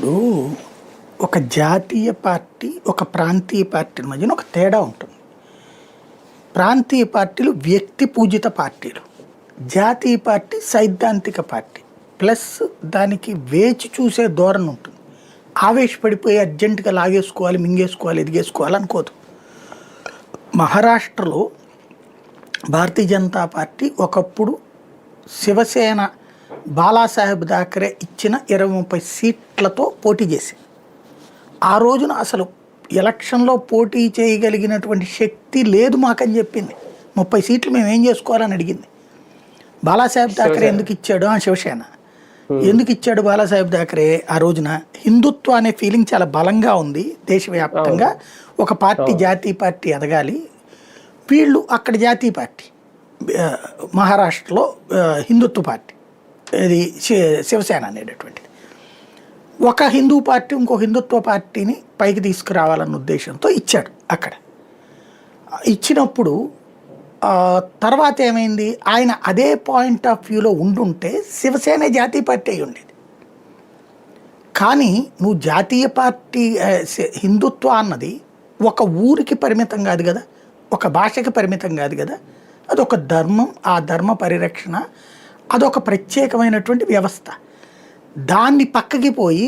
ఇప్పుడు ఒక జాతీయ పార్టీ, ఒక ప్రాంతీయ పార్టీల మధ్యన ఒక తేడా ఉంటుంది. ప్రాంతీయ పార్టీలు వ్యక్తి పూజిత పార్టీలు, జాతీయ పార్టీ సైద్ధాంతిక పార్టీ. ప్లస్ దానికి వేచి చూసే ధోరణి ఉంటుంది. ఆవేశపడిపోయి అర్జెంటుగా లాగేసుకోవాలి, మింగేసుకోవాలి, ఎదిగేసుకోవాలి అనుకోదు. మహారాష్ట్రలో భారతీయ జనతా పార్టీ ఒకప్పుడు శివసేన బాలాసాహెబ్ థాకరే ఇచ్చిన 20-30 సీట్లతో పోటీ చేసింది. ఆ రోజున అసలు ఎలక్షన్లో పోటీ చేయగలిగినటువంటి శక్తి లేదు మాకని చెప్పింది. 30 సీట్లు మేము ఏం చేసుకోవాలని అడిగింది. బాలాసాహెబ్ థాకరే ఎందుకు ఇచ్చాడు? శివసేన ఎందుకు ఇచ్చాడు బాలాసాహెబ్ థాకరే? ఆ రోజున హిందుత్వ అనే ఫీలింగ్ చాలా బలంగా ఉంది దేశవ్యాప్తంగా. ఒక పార్టీ జాతీయ పార్టీ ఎదగాలి, వీళ్ళు అక్కడ జాతీయ పార్టీ, మహారాష్ట్రలో హిందుత్వ పార్టీ, ఇది శివసేన అనేటటువంటిది. ఒక హిందూ పార్టీ ఇంకో హిందుత్వ పార్టీని పైకి తీసుకురావాలన్న ఉద్దేశంతో ఇచ్చాడు. అక్కడ ఇచ్చినప్పుడు తర్వాత ఏమైంది? ఆయన అదే పాయింట్ ఆఫ్ వ్యూలో ఉండుంటే శివసేన జాతీయ పార్టీ అయి ఉండేది. కానీ నువ్వు జాతీయ పార్టీ, హిందుత్వ అన్నది ఒక ఊరికి పరిమితం కాదు కదా, ఒక భాషకి పరిమితం కాదు కదా, అదొక ధర్మం. ఆ ధర్మ పరిరక్షణ అదొక ప్రత్యేకమైనటువంటి వ్యవస్థ. దాన్ని పక్కకి పోయి